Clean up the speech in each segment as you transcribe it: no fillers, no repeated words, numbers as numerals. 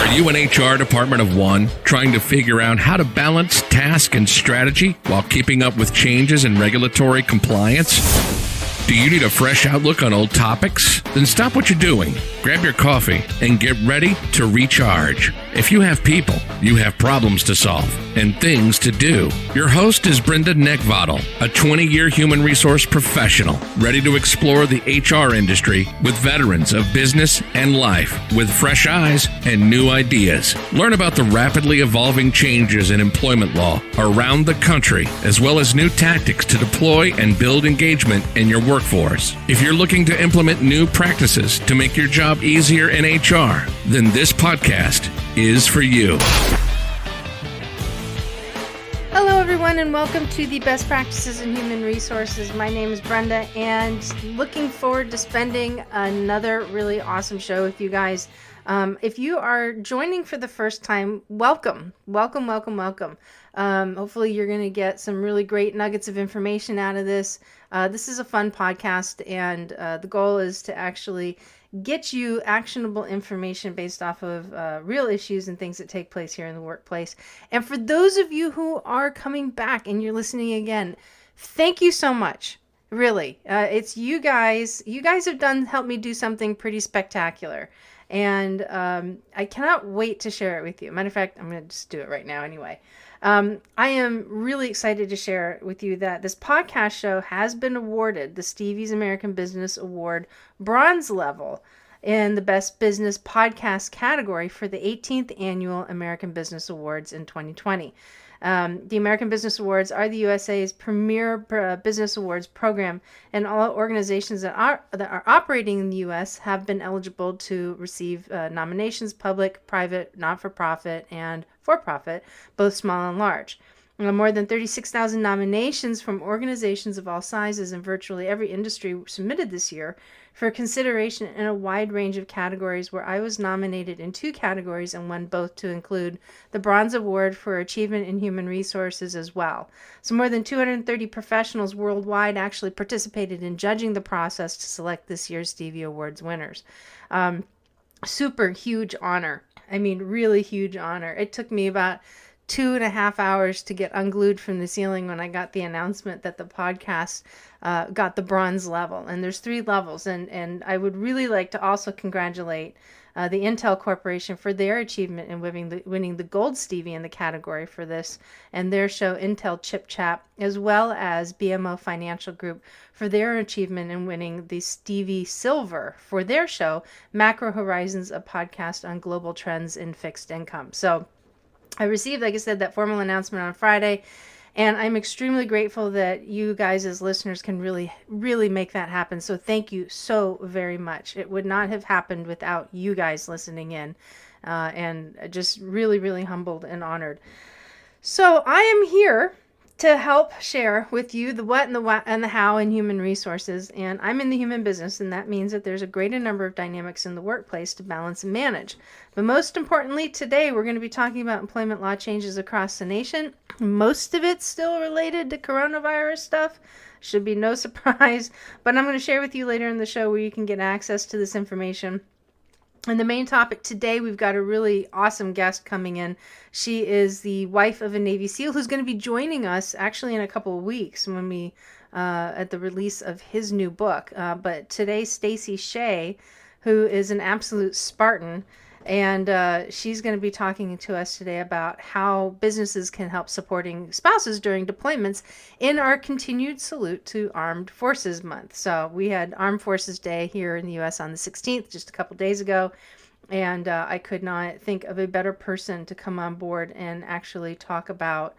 Are you an HR department of one, trying to figure out how to balance task and strategy while keeping up with changes in regulatory compliance? Do you need a fresh outlook on old topics? Then stop what you're doing, grab your coffee, and get ready to recharge. If you have people, you have problems to solve and things to do. Your host is Brenda Neckvattle, a 20-year human resource professional, ready to explore the HR industry with veterans of business and life with fresh eyes and new ideas. Learn about the rapidly evolving changes in employment law around the country, as well as new tactics to deploy and build engagement in your workforce. If you're looking to implement new practices to make your job easier in HR, then this podcast is for you. Hello everyone, and welcome to the Best Practices in Human Resources. My name is Brenda, and looking forward to spending another really awesome show with you guys. If you are joining for the first time, welcome. Hopefully you're going to get some really great nuggets of information out of this. This is a fun podcast, and the goal is to actually get you actionable information based off of real issues and things that take place here in the workplace. And for those of you who are coming back and you're listening again, thank you so much. Really, it's you guys. You guys have helped me do something pretty spectacular. And I cannot wait to share it with you. Matter of fact, I'm going to just do it right now anyway. I am really excited to share with you that this podcast show has been awarded the Stevie's American Business Award Bronze level in the Best Business Podcast category for the 18th Annual American Business Awards in 2020. The American Business Awards are the USA's premier business awards program, and all organizations that are operating in the U.S. have been eligible to receive nominations, public, private, not-for-profit, and for-profit, both small and large. More than 36,000 nominations from organizations of all sizes in virtually every industry submitted this year for consideration in a wide range of categories, where I was nominated in 2 categories and won both, to include the Bronze Award for Achievement in Human Resources as well. So more than 230 professionals worldwide actually participated in judging the process to select this year's Stevie Awards winners. Super huge honor. I mean, really huge honor. It took me about 2.5 hours to get unglued from the ceiling when I got the announcement that the podcast got the bronze level. And there's 3 levels. And I would really like to also congratulate the Intel Corporation for their achievement in winning the Gold Stevie in the category for this, and their show Intel Chip Chat, as well as BMO Financial Group for their achievement in winning the Stevie Silver for their show Macro Horizons, a podcast on global trends in fixed income. So I received, like I said, that formal announcement on Friday, and I'm extremely grateful that you guys as listeners can really, really make that happen. So thank you so very much. It would not have happened without you guys listening in, and just really, really humbled and honored. So I am here to help share with you the what and the how in human resources. And I'm in the human business, and that means that there's a greater number of dynamics in the workplace to balance and manage. But most importantly, today we're going to be talking about employment law changes across the nation. Most of it's still related to coronavirus stuff. Should be no surprise. But I'm going to share with you later in the show where you can get access to this information. And the main topic today, we've got a really awesome guest coming in. She is the wife of a Navy SEAL who's going to be joining us actually in a couple of weeks when we at the release of his new book. But today, Stacy Shea, who is an absolute Spartan, and she's going to be talking to us today about how businesses can help supporting spouses during deployments in our continued salute to Armed Forces Month. So we had Armed Forces Day here in the U.S. on the 16th, just a couple days ago, and I could not think of a better person to come on board and actually talk about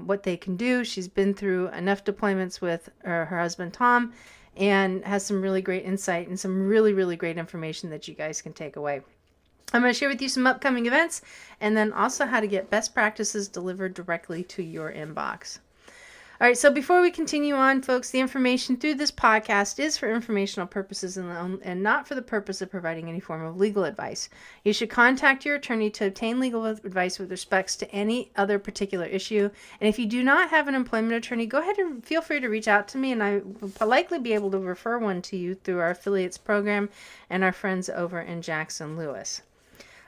what they can do. She's been through enough deployments with her husband, Thom, and has some really great insight and some really, really great information that you guys can take away. I'm going to share with you some upcoming events, and then also how to get best practices delivered directly to your inbox. All right, so before we continue on, folks, the information through this podcast is for informational purposes and not for the purpose of providing any form of legal advice. You should contact your attorney to obtain legal advice with respects to any other particular issue. And if you do not have an employment attorney, go ahead and feel free to reach out to me, and I will likely be able to refer one to you through our affiliates program and our friends over in Jackson Lewis.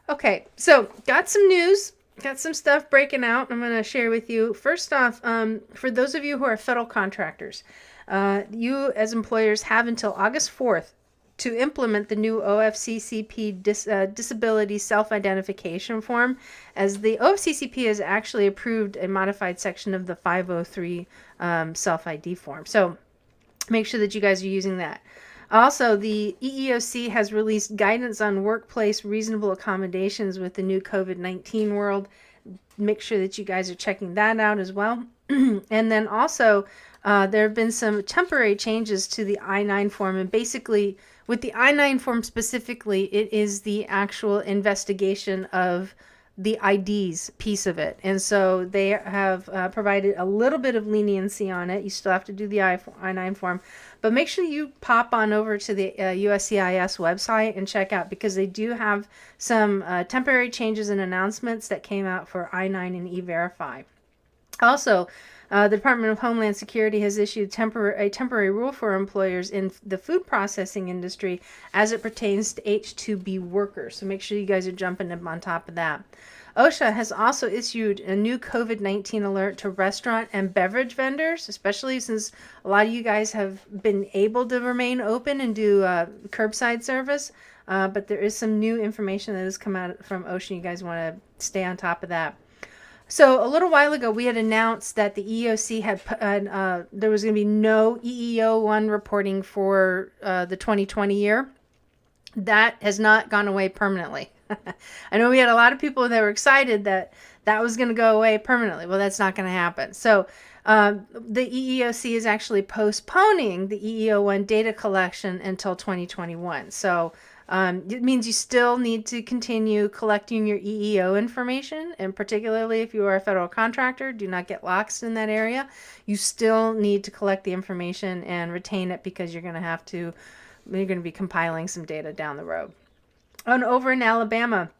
Okay, so got some news, got some stuff breaking out. I'm going to share with you. First off, for those of you who are federal contractors, you as employers have until August 4th to implement the new OFCCP disability self-identification form, as the OFCCP has actually approved a modified section of the 503 self-ID form. So make sure that you guys are using that. Also, the EEOC has released guidance on workplace reasonable accommodations with the new COVID-19 world. Make sure that you guys are checking that out as well. And then also, there have been some temporary changes to the I-9 form. And basically, with the I-9 form specifically, it is the actual investigation of the IDs piece of it. And so they have provided a little bit of leniency on it. You still have to do the I-9 form. But make sure you pop on over to the USCIS website and check out, because they do have some temporary changes and announcements that came out for I-9 and E-Verify. Also, the Department of Homeland Security has issued a temporary rule for employers in the food processing industry as it pertains to H-2B workers. So make sure you guys are jumping up on top of that. OSHA has also issued a new COVID-19 alert to restaurant and beverage vendors, especially since a lot of you guys have been able to remain open and do curbside service. But there is some new information that has come out from OSHA. You guys want to stay on top of that. So a little while ago, we had announced that the EEOC had there was going to be no EEO1 reporting for the 2020 year. That has not gone away permanently. I know we had a lot of people that were excited that that was going to go away permanently. Well, that's not going to happen. So the EEOC is actually postponing the EEO1 data collection until 2021. So it means you still need to continue collecting your EEO information, and particularly if you are a federal contractor, do not get lost in that area. You still need to collect the information and retain it, because you're going to be compiling some data down the road. And over in Alabama,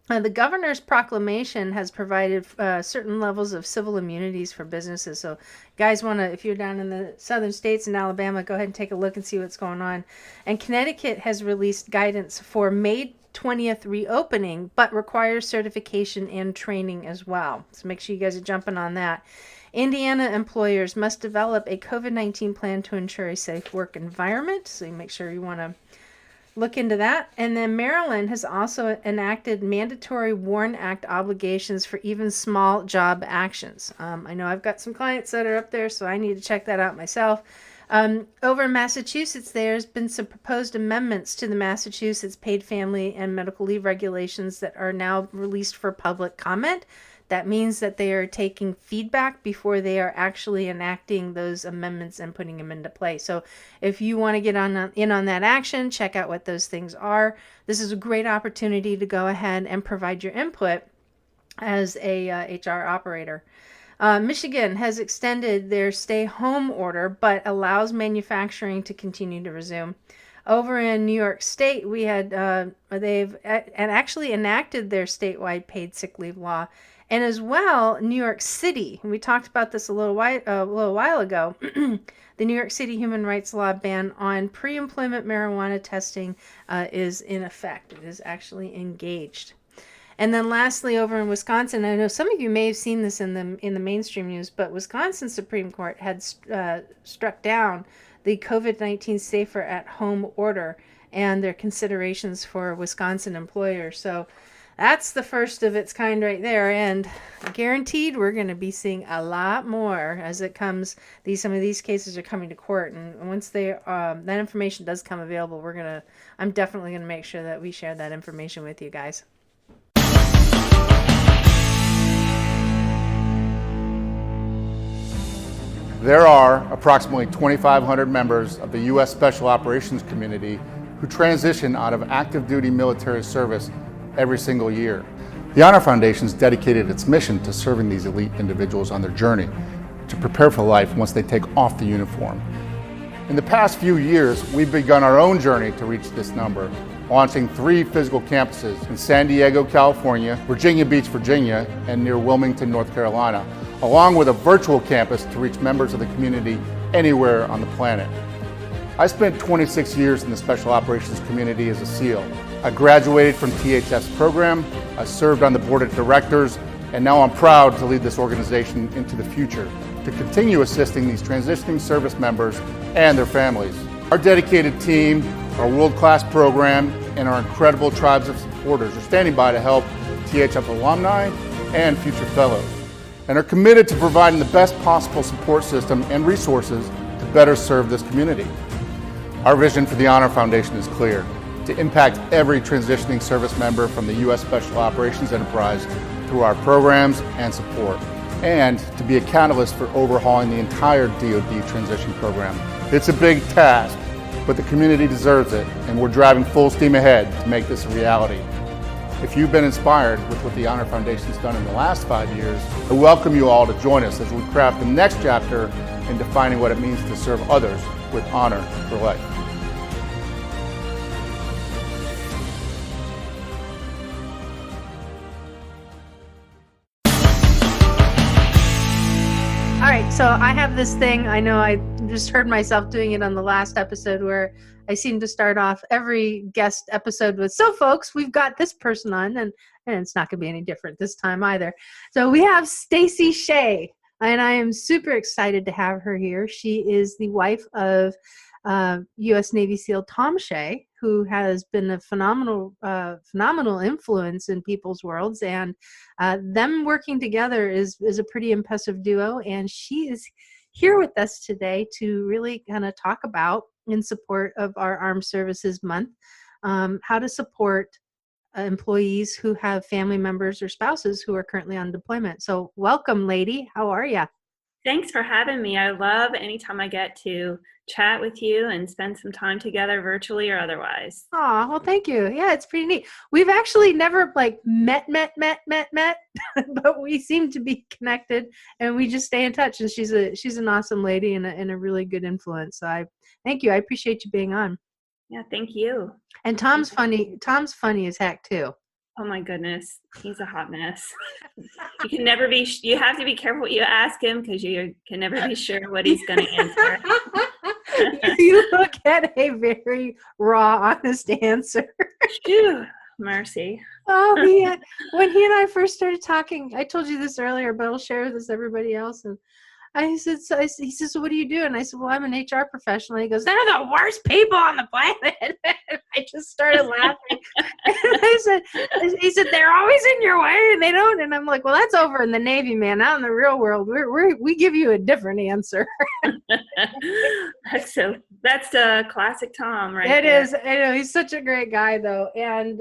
the governor's proclamation has provided certain levels of civil immunities for businesses. So guys if you're down in the southern states in Alabama, go ahead and take a look and see what's going on. And Connecticut has released guidance for May 20th reopening, but requires certification and training as well. So make sure you guys are jumping on that. Indiana employers must develop a COVID-19 plan to ensure a safe work environment. So you make sure you want to look into that. And then Maryland has also enacted mandatory WARN Act obligations for even small job actions. I know I've got some clients that are up there, so I need to check that out myself. Over in Massachusetts, there's been some proposed amendments to the Massachusetts paid family and medical leave regulations that are now released for public comment. That means that they are taking feedback before they are actually enacting those amendments and putting them into play. So if you want to get in on that action, check out what those things are. This is a great opportunity to go ahead and provide your input as a HR operator. Michigan has extended their stay-home order, but allows manufacturing to continue to resume. Over in New York State, we had they've actually enacted their statewide paid sick leave law. And as well, New York City, and we talked about this a little while ago, the New York City human rights law ban on pre-employment marijuana testing is in effect. It is actually engaged. And then lastly, over in Wisconsin, I know some of you may have seen this in the mainstream news, but Wisconsin Supreme Court had struck down the COVID-19 Safer at Home order and their considerations for Wisconsin employers. So that's the first of its kind right there, and guaranteed we're going to be seeing a lot more as it comes. Some of these cases are coming to court, and once that information does come available, I'm definitely going to make sure that we share that information with you guys. There are approximately 2,500 members of the U.S. Special Operations community who transition out of active duty military service every single year. The Honor Foundation has dedicated its mission to serving these elite individuals on their journey to prepare for life once they take off the uniform. In the past few years, we've begun our own journey to reach this number, launching 3 physical campuses in San Diego, California, Virginia Beach, Virginia, and near Wilmington, North Carolina, along with a virtual campus to reach members of the community anywhere on the planet. I spent 26 years in the Special Operations community as a SEAL. I graduated from THF's program I served on the board of directors, and now I'm proud to lead this organization into the future to continue assisting these transitioning service members and their families. Our dedicated team, our world-class program, and our incredible tribes of supporters are standing by to help THF alumni and future fellows, and are committed to providing the best possible support system and resources to better serve this community. Our vision for the Honor Foundation is clear: to impact every transitioning service member from the U.S. Special Operations Enterprise through our programs and support, and to be a catalyst for overhauling the entire DoD transition program. It's a big task, but the community deserves it, and we're driving full steam ahead to make this a reality. If you've been inspired with what the Honor Foundation's done in the last 5 years, I welcome you all to join us as we craft the next chapter in defining what it means to serve others with honor for life. All right, so I have this thing. I know I just heard myself doing it on the last episode where I seem to start off every guest episode with, so folks, we've got this person on, and it's not going to be any different this time either. So we have Stacy Shea, and I am super excited to have her here. She is the wife of U.S. Navy SEAL Thom Shea, who has been a phenomenal influence in people's worlds, and them working together is a pretty impressive duo. And she is here with us today to really kind of talk about, in support of our Armed Services Month, how to support employees who have family members or spouses who are currently on deployment. So welcome, lady. How are you? Thanks for having me. I love anytime I get to chat with you and spend some time together virtually or otherwise. Oh, well, thank you. Yeah, it's pretty neat. We've actually never met, but we seem to be connected, and we just stay in touch. And she's an awesome lady and a really good influence. So I thank you. I appreciate you being on. Yeah, thank you. And Tom's funny. Tom's funny as heck too. Oh my goodness, he's a hot mess. You can never be. You have to be careful what you ask him because you can never be sure what he's going to answer. You look at a very raw, honest answer. Phew, mercy. Oh, when he and I first started talking, I told you this earlier, but I'll share this with everybody else. And he said, he says, so what do you do? And I said, well, I'm an HR professional. And he goes, they're the worst people on the planet. I just started laughing. And he said, they're always in your way and they don't. And I'm like, well, that's over in the Navy, man. Out in the real world, we give you a different answer. That's a classic Thom, right? It is. I know he's such a great guy, though. And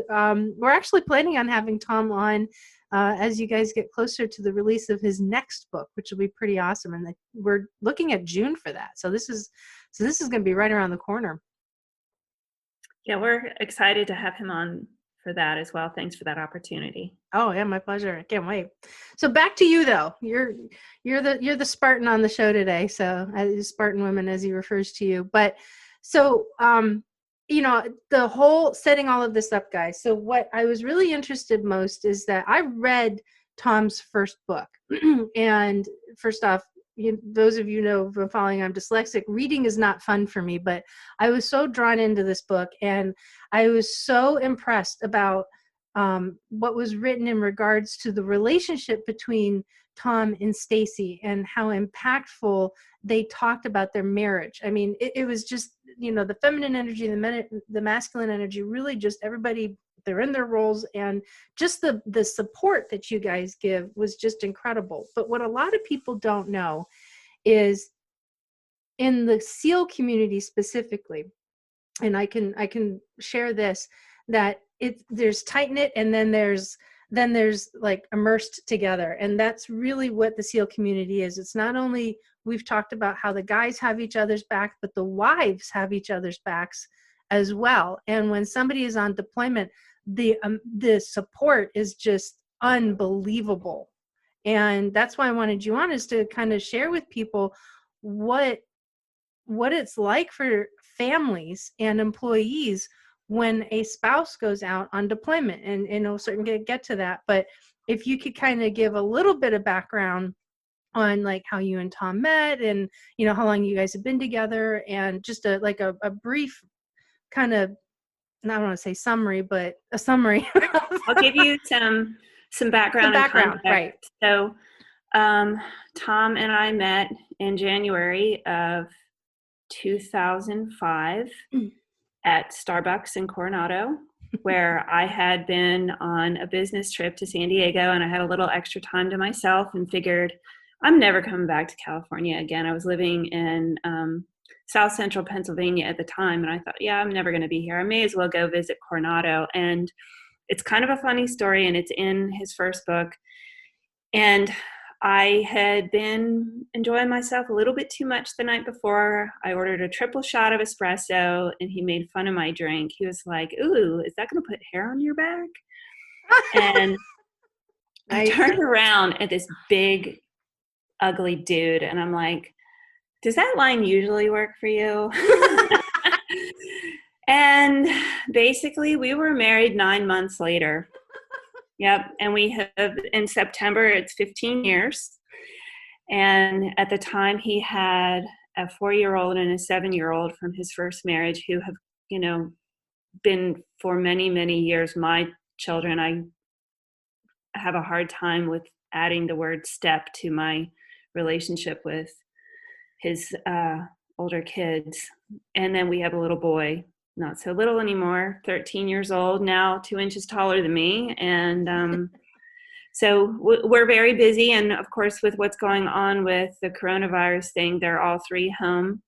we're actually planning on having Thom on as you guys get closer to the release of his next book, which will be pretty awesome. And we're looking at June for that. So this is going to be right around the corner. Yeah, we're excited to have him on for that as well. Thanks for that opportunity. Oh yeah, my pleasure. I can't wait. So back to you though. You're the Spartan on the show today. So Spartan woman, as he refers to you. But so the whole setting all of this up, guys. So what I was really interested most is that I read Thom's first book. And first off, those of you know from following, I'm dyslexic. Reading is not fun for me, but I was so drawn into this book, and I was so impressed about what was written in regards to the relationship between Thom and Stacy and how impactful they talked about their marriage. I mean, it was just, the feminine energy, the masculine energy, really just everybody, they're in their roles, and just the support that you guys give was just incredible. But what a lot of people don't know is in the SEAL community specifically, and I can share this, that there's tight knit, and then there's like immersed together. And that's really what the SEAL community is. It's not only, we've talked about how the guys have each other's back, but the wives have each other's backs as well. And when somebody is on deployment, the support is just unbelievable. And that's why I wanted you on, is to kind of share with people what it's like for families and employees when a spouse goes out on deployment. And we'll certainly get to that. But if you could kind of give a little bit of background on like how you and Thom met, and how long you guys have been together, and just a brief kind of I don't want to say summary, but a summary. I'll give you some background and context. Right. So, Thom and I met in January of 2005 at Starbucks in Coronado, where I had been on a business trip to San Diego, and I had a little extra time to myself and figured I'm never coming back to California again. I was living in South Central Pennsylvania at the time, and I thought, yeah, I'm never going to be here. I may as well go visit Coronado. And it's kind of a funny story, and it's in his first book. And I had been enjoying myself a little bit too much the night before. I ordered a triple shot of espresso, and he made fun of my drink. He was like, "Ooh, is that going to put hair on your back?" And I turned around at this big, ugly dude, and I'm like, "Does that line usually work for you?" And basically, we were married 9 months later. Yep. And we have, in September, it's 15 years. And at the time, he had a 4-year-old and a 7-year-old from his first marriage who have, been for many, many years my children. I have a hard time with adding the word step to my relationship with his older kids. And then we have a little boy, not so little anymore, 13 years old, now 2 inches taller than me. And so we're very busy. And of course, with what's going on with the coronavirus thing, they're all 3 home.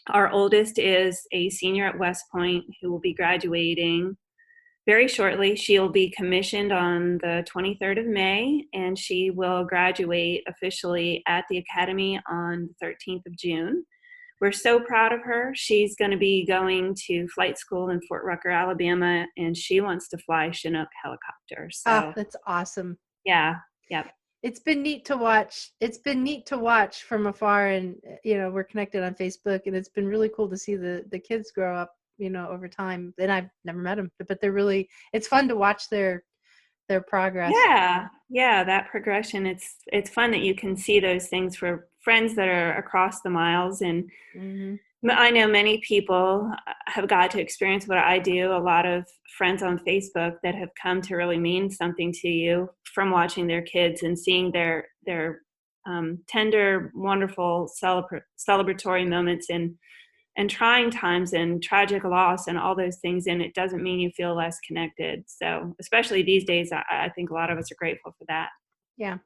Our oldest is a senior at West Point who will be graduating very shortly. She'll be commissioned on the 23rd of May, and she will graduate officially at the Academy on the 13th of June. We're so proud of her. She's going to be going to flight school in Fort Rucker, Alabama, and she wants to fly Chinook helicopters. So, that's awesome. Yeah. Yep. It's been neat to watch. It's been neat to watch from afar, and we're connected on Facebook, and it's been really cool to see the kids grow up, over time. And I've never met them, but they're really. It's fun to watch their progress. Yeah, that progression. It's fun that you can see those things for friends that are across the miles. And I know many people have got to experience what I do. A lot of friends on Facebook that have come to really mean something to you from watching their kids and seeing their tender, wonderful celebratory moments and trying times and tragic loss and all those things. And it doesn't mean you feel less connected. So especially these days, I think a lot of us are grateful for that. Yeah,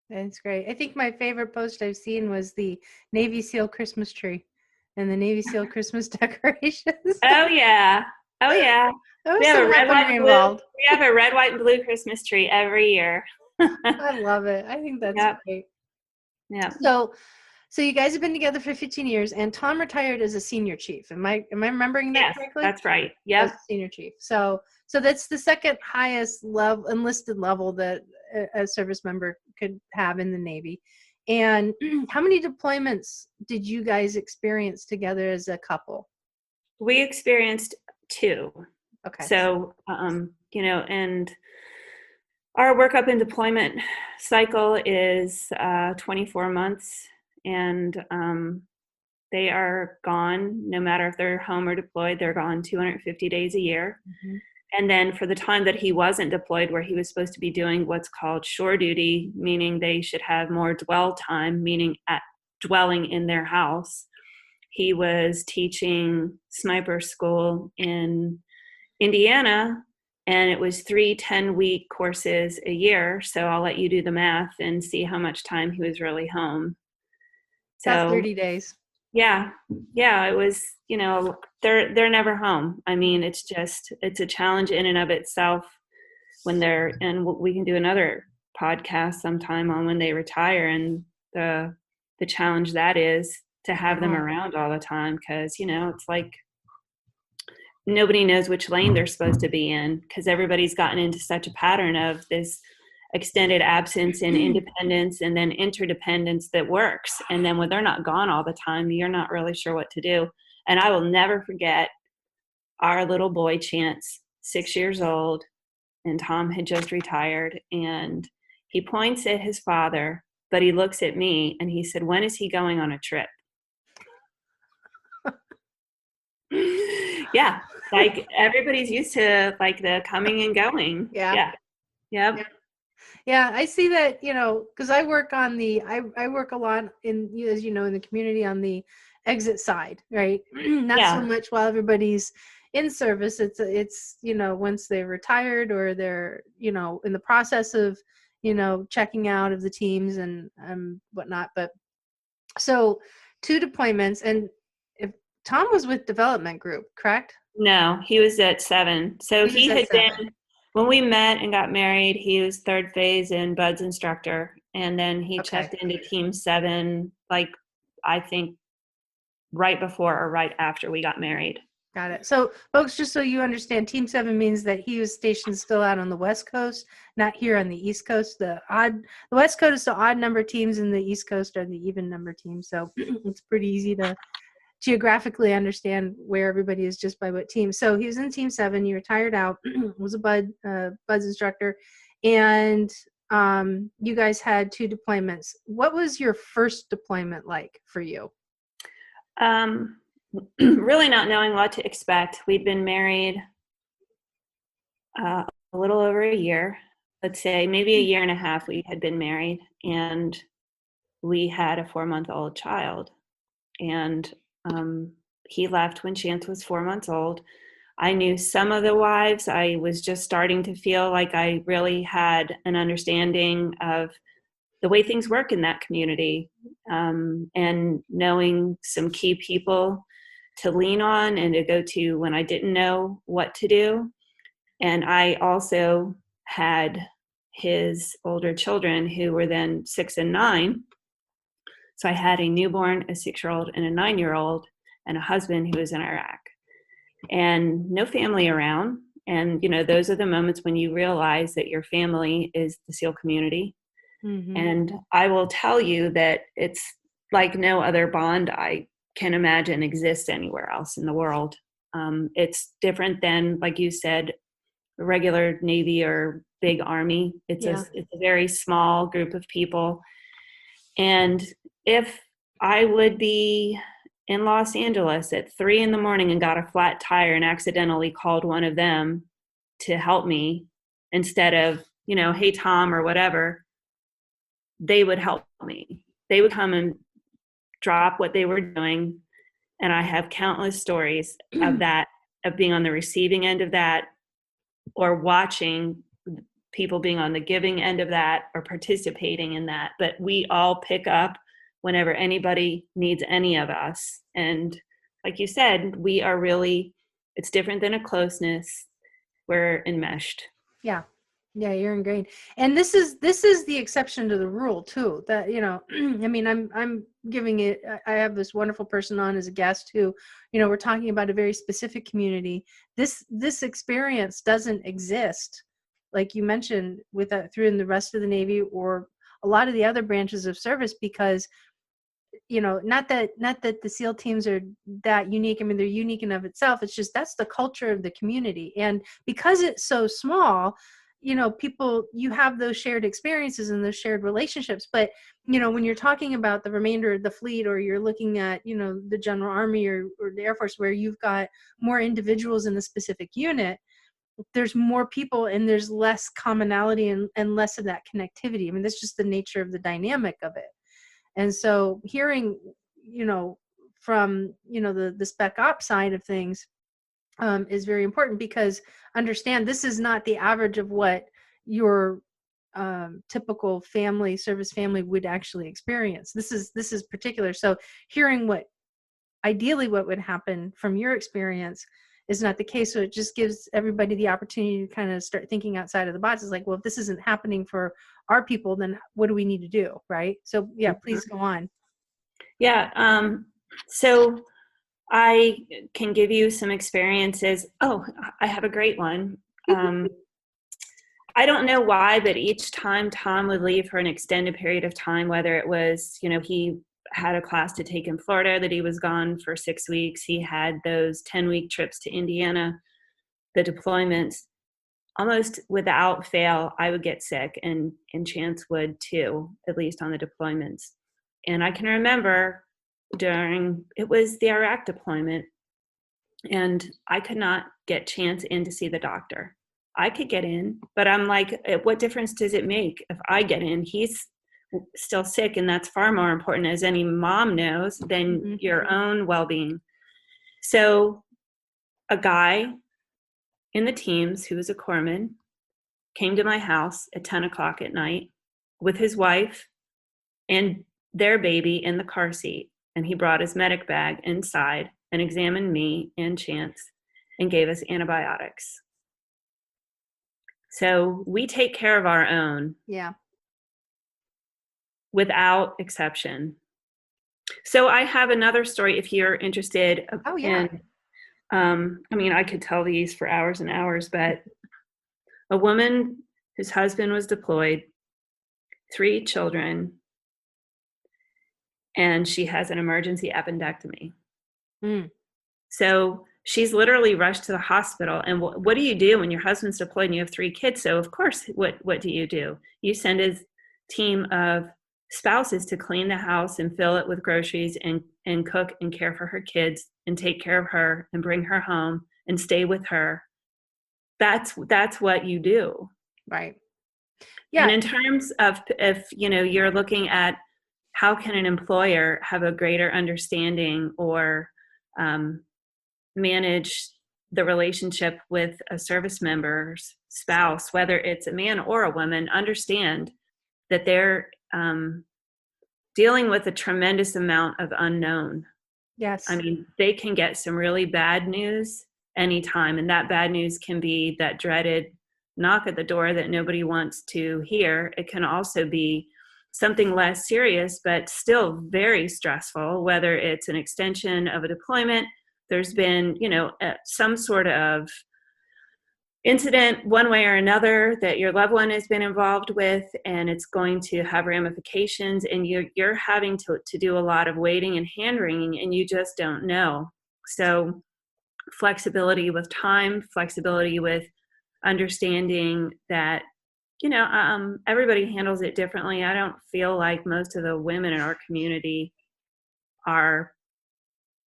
that's great. I think my favorite post I've seen was the Navy SEAL Christmas tree and the Navy SEAL Christmas decorations. Oh yeah. We have a red, white, and blue. We have a red, white, and blue Christmas tree every year. I love it. I think that's great. Yeah. So you guys have been together for 15 years, and Thom retired as a senior chief. Am I remembering that correctly? That's right. Yeah. Senior chief. So that's the second highest level, enlisted level that a service member could have in the Navy. And how many deployments did you guys experience together as a couple? We experienced 2. Okay. So, and our workup and deployment cycle is 24 months. And they are gone, no matter if they're home or deployed, they're gone 250 days a year. Mm-hmm. And then for the time that he wasn't deployed, where he was supposed to be doing what's called shore duty, meaning they should have more dwell time, meaning dwelling in their house, he was teaching sniper school in Indiana, and it was 3 10-week courses a year. So I'll let you do the math and see how much time he was really home. So that's 30 days. Yeah. It was, they're never home. I mean, it's a challenge in and of itself when and we can do another podcast sometime on when they retire and the challenge that is to have them around all the time. Cause it's like nobody knows which lane they're supposed to be in because everybody's gotten into such a pattern of this extended absence and independence and then interdependence that works. And then when they're not gone all the time, you're not really sure what to do. And I will never forget our little boy Chance, 6 years old, and Thom had just retired, and he points at his father, but he looks at me and he said, "When is he going on a trip?" Yeah. Like everybody's used to like the coming and going. Yeah. Yep. Yeah, I see that, because I work on I work a lot in, as you know, in the community on the exit side, right? Not so Yeah. much while everybody's in service. It's, once they're retired or they're, in the process of, checking out of the teams and whatnot. But so 2 deployments, and if Thom was with development group, correct? No, he was at 7. So He was he at had 7. been, when we met and got married, he was third phase and Bud's instructor. And then he Okay. checked into Team 7, like I think right before or right after we got married. Got it. So, folks, just so you understand, Team 7 means that he was stationed still out on the West Coast, not here on the East Coast. The West Coast is the odd number teams, and the East Coast are the even number teams. So it's pretty easy to geographically understand where everybody is just by what team. So he was in Team 7. He retired out, was a Bud's instructor, and you guys had 2 deployments. What was your first deployment like for you? Really not knowing what to expect. We'd been married a little over a year, let's say maybe a year and a half we had been married, and we had a 4-month-old child. And he left when Chance was 4 months old. I knew some of the wives. I was just starting to feel like I really had an understanding of the way things work in that community, and knowing some key people to lean on and to go to when I didn't know what to do. And I also had his older children who were then 6 and 9. So I had a newborn, a 6-year-old, and a 9-year-old, and a husband who was in Iraq, and no family around. And, those are the moments when you realize that your family is the SEAL community. Mm-hmm. And I will tell you that it's like no other bond I can imagine exists anywhere else in the world. It's different than, like you said, a regular Navy or big Army. It's a very small group of people. And if I would be in Los Angeles at 3 a.m. and got a flat tire and accidentally called one of them to help me instead of, hey, Thom, or whatever, they would help me. They would come and drop what they were doing. And I have countless stories of that, of being on the receiving end of that, or watching people being on the giving end of that, or participating in that. But we all pick up whenever anybody needs any of us. And like you said, we are really, it's different than a closeness. We're enmeshed. Yeah. Yeah, you're ingrained. And this is the exception to the rule too. That, I mean, I'm giving it, I have this wonderful person on as a guest who, we're talking about a very specific community. This experience doesn't exist, like you mentioned, with that through in the rest of the Navy or a lot of the other branches of service, because not that the SEAL teams are that unique. I mean, they're unique in of itself. It's just that's the culture of the community. And because it's so small, people, you have those shared experiences and those shared relationships. But, when you're talking about the remainder of the fleet, or you're looking at, the General Army or the Air Force, where you've got more individuals in a specific unit, there's more people and there's less commonality and less of that connectivity. I mean, that's just the nature of the dynamic of it. And so hearing, from, the spec op side of things is very important, because understand this is not the average of what your typical service family would actually experience. This is particular. So hearing what would happen from your experience is not the case. So it just gives everybody the opportunity to kind of start thinking outside of the box. It's like, well, if this isn't happening for our people, then what do we need to do? Right. So yeah, please go on. Yeah. So I can give you some experiences. Oh, I have a great one. I don't know why, but each time Thom would leave for an extended period of time, whether it was, he had a class to take in Florida that he was gone for 6 weeks. He had those 10-week trips to Indiana, the deployments. Almost without fail, I would get sick, and Chance would too, at least on the deployments. And I can remember it was the Iraq deployment, And I could not get Chance in to see the doctor. I could get in, but I'm like, what difference does it make if I get in? He's still sick, and that's far more important, as any mom knows, than your own well-being. So a guy in the teams who was a corpsman came to my house at 10 o'clock at night with his wife and their baby in the car seat. And he brought his medic bag inside and examined me and Chance and gave us antibiotics. So we take care of our own. Yeah. Without exception. So I have another story if you're interested. Oh, yeah. I mean, I could tell these for hours and hours, but a woman whose husband was deployed, 3 children, and she has an emergency appendectomy. So she's literally rushed to the hospital. And what do you do when your husband's deployed and you have 3 kids? So of course, what do? You send a team of spouses to clean the house and fill it with groceries and cook and care for her kids and take care of her and bring her home and stay with her. That's what you do. Right. Yeah. And in terms of, if you're looking at how can an employer have a greater understanding or manage the relationship with a service member's spouse, whether it's a man or a woman, understand that they're dealing with a tremendous amount of unknown. Yes. I mean, they can get some really bad news anytime, and that bad news can be that dreaded knock at the door that nobody wants to hear. It can also be something less serious, but still very stressful, whether it's an extension of a deployment. There's been, some sort of incident one way or another that your loved one has been involved with, and it's going to have ramifications, and you're having to do a lot of waiting and hand-wringing, and you just don't know. So flexibility with time, flexibility with understanding that everybody handles it differently. I don't feel like most of the women in our community are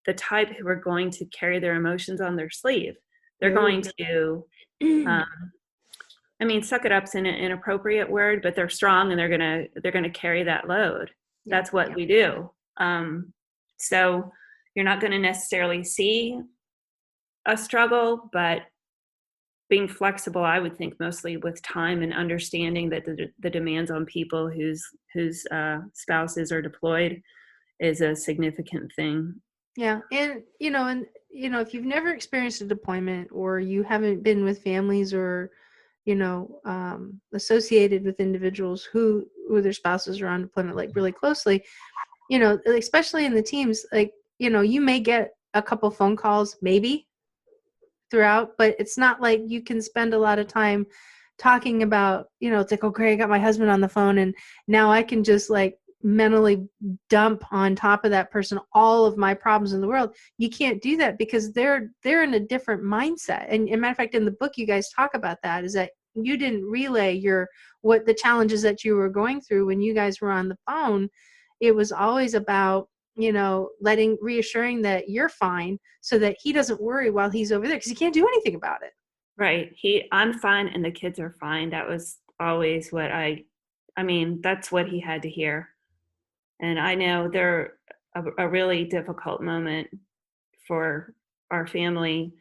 the type who are going to carry their emotions on their sleeve. They're going to suck it up's an inappropriate word, but they're strong and they're gonna carry that load. That's what we do. So you're not going to necessarily see a struggle, but being flexible, I would think, mostly with time and understanding that the demands on people whose spouses are deployed is a significant thing. Yeah. And if you've never experienced a deployment, or you haven't been with families or, associated with individuals who their spouses are on deployment, like really closely, especially in the teams, like, you may get a couple phone calls maybe throughout, but it's not like you can spend a lot of time talking about, it's like, okay, I got my husband on the phone and now I can just like mentally dump on top of that person all of my problems in the world. You can't do that because they're in a different mindset. And as a matter of fact, in the book, you guys talk about that, is that you didn't relay what the challenges that you were going through when you guys were on the phone. It was always about, reassuring that you're fine so that he doesn't worry while he's over there, because he can't do anything about it. Right. I'm fine and the kids are fine. That was always what that's what he had to hear. And I know they're a really difficult moment for our family.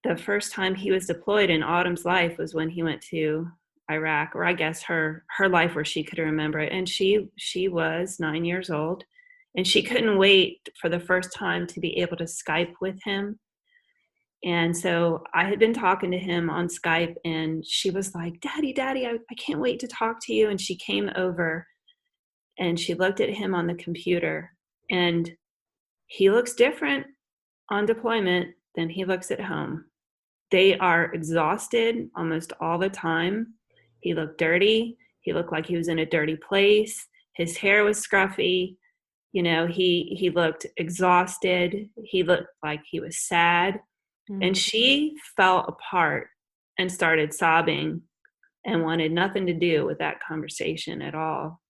The first time he was deployed in Autumn's life was when he went to Iraq, or I guess her life where she could remember it. And she was 9 years old, and she couldn't wait for the first time to be able to Skype with him. And so I had been talking to him on Skype, and she was like, Daddy, I can't wait to talk to you. And she came over and she looked at him on the computer, and he looks different on deployment than he looks at home. They are exhausted almost all the time. He looked dirty. He looked like he was in a dirty place. His hair was scruffy. He looked exhausted. He looked like he was sad. Mm-hmm. And she fell apart and started sobbing and wanted nothing to do with that conversation at all.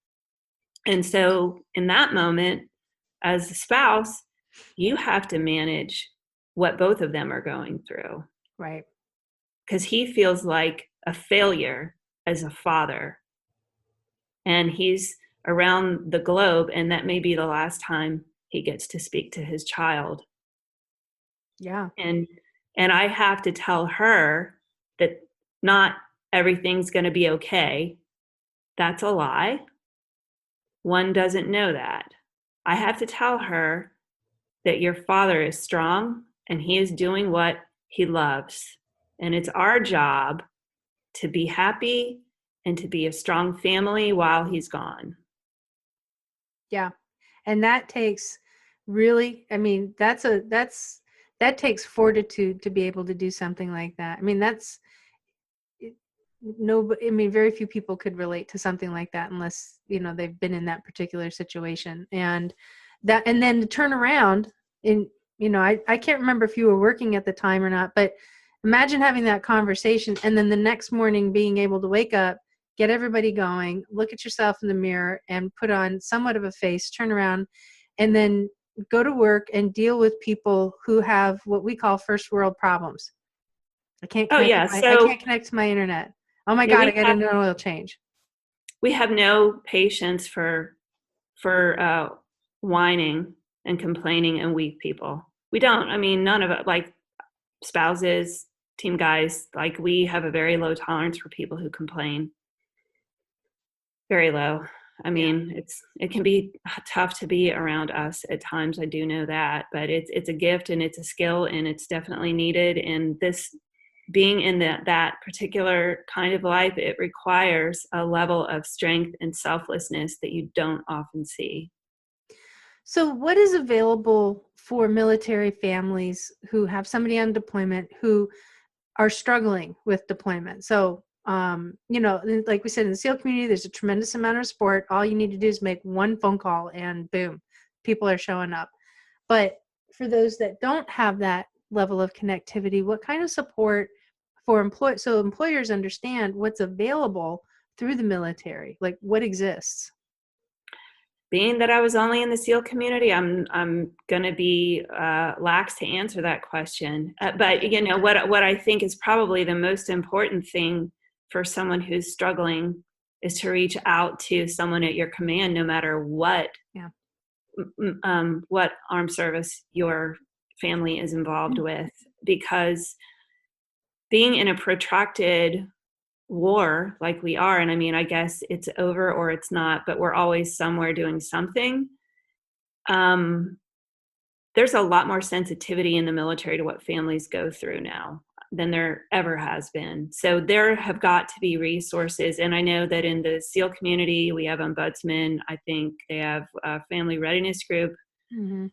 And so in that moment, as a spouse, you have to manage what both of them are going through. Right. Because he feels like a failure as a father. And he's around the globe, and that may be the last time he gets to speak to his child. Yeah. And I have to tell her that not everything's going to be okay. That's a lie. One doesn't know that. I have to tell her that your father is strong and he is doing what he loves. And it's our job to be happy and to be a strong family while he's gone. Yeah. And that takes really, I mean, that takes fortitude to be able to do something like that. I mean, I mean, very few people could relate to something like that unless, they've been in that particular situation. And then to turn around and, I can't remember if you were working at the time or not, but imagine having that conversation and then the next morning being able to wake up, get everybody going, look at yourself in the mirror and put on somewhat of a face, turn around, and then go to work and deal with people who have what we call first world problems. I can't connect to my internet. Oh my God, I got an oil change. We have no patience for whining and complaining and weak people. We don't. I mean, none of it, like spouses, team guys, like we have a very low tolerance for people who complain. Very low. I mean, it can be tough to be around us at times. I do know that, but it's a gift and it's a skill and it's definitely needed. And this being in that particular kind of life, it requires a level of strength and selflessness that you don't often see. So what is available for military families who have somebody on deployment who are struggling with deployment? So, like we said, in the SEAL community, there's a tremendous amount of support. All you need to do is make one phone call and boom, people are showing up. But for those that don't have that level of connectivity, what kind of support for so employers understand what's available through the military, like what exists? Being that I was only in the SEAL community, I'm going to be lax to answer that question. But what I think is probably the most important thing for someone who's struggling is to reach out to someone at your command, no matter what armed service your family is involved with, because being in a protracted war like we are, and I mean, I guess it's over or it's not, but we're always somewhere doing something. There's a lot more sensitivity in the military to what families go through now than there ever has been. So there have got to be resources. And I know that in the SEAL community, we have ombudsmen. I think they have a family readiness group,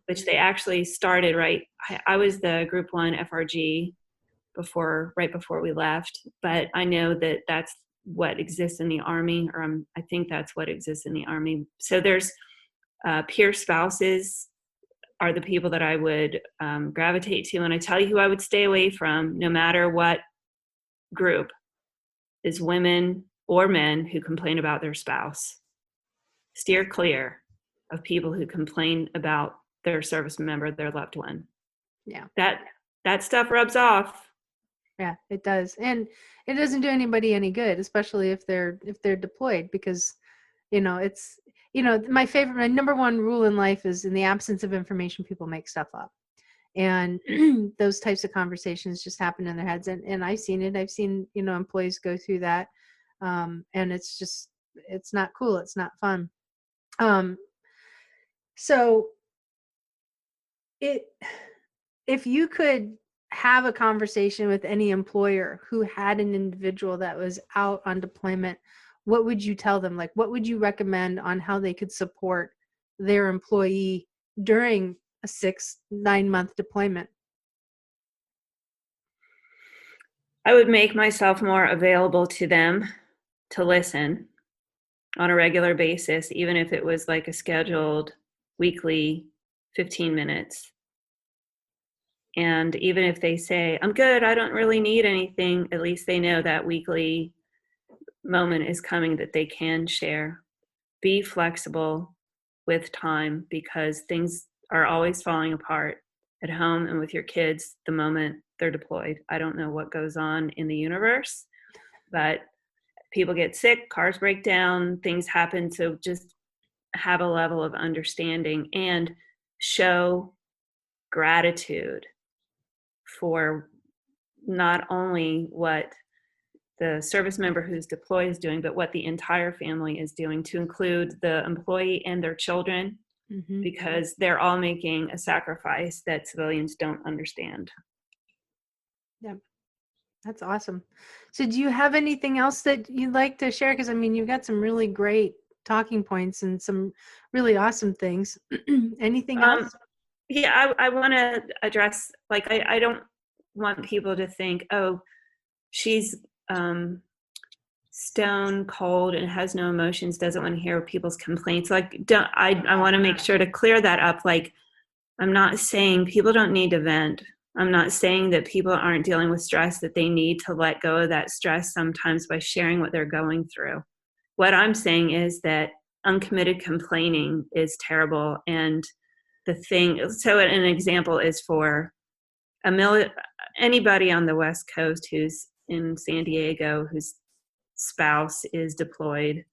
which they actually started, right? I was the Group 1 FRG right before we left, but I know that that's what exists in the Army, or I think that's what exists in the Army. So there's peer spouses are the people that I would gravitate to. And I tell you who I would stay away from, no matter what group, is women or men who complain about their spouse. Steer clear of people who complain about their service member, their loved one. Yeah. That stuff rubs off. Yeah, it does. And it doesn't do anybody any good, especially if they're deployed, because, it's, my number one rule in life is, in the absence of information, people make stuff up. And those types of conversations just happen in their heads. And I've seen it. I've seen, employees go through that. And it's not cool. It's not fun. So if you could have a conversation with any employer who had an individual that was out on deployment, what would you tell them? Like, what would you recommend on how they could support their employee during a 6-9 month deployment? I would make myself more available to them to listen on a regular basis, even if it was like a scheduled weekly 15 minutes. And even if they say, I'm good, I don't really need anything, at least they know that weekly moment is coming that they can share. Be flexible with time, because things are always falling apart. at home and with your kids the moment they're deployed. I don't know what goes on in the universe, but people get sick, cars break down, things happen. So just have a level of understanding and show gratitude for not only what the service member who's deployed is doing, but what the entire family is doing, to include the employee and their children, because they're all making a sacrifice that civilians don't understand. Yeah, that's awesome. So do you have anything else that you'd like to share? Because I mean, you've got some really great talking points and some really awesome things. Anything else? Yeah, I want to address, like, I don't want people to think, oh, she's stone cold and has no emotions, doesn't want to hear people's complaints. Like, I want to make sure to clear that up. Like, I'm not saying people don't need to vent. I'm not saying that people aren't dealing with stress, that they need to let go of that stress sometimes by sharing what they're going through. What I'm saying is that uncommitted complaining is terrible. And the thing, so an example is for anybody on the West Coast who's in San Diego, whose spouse is deployed,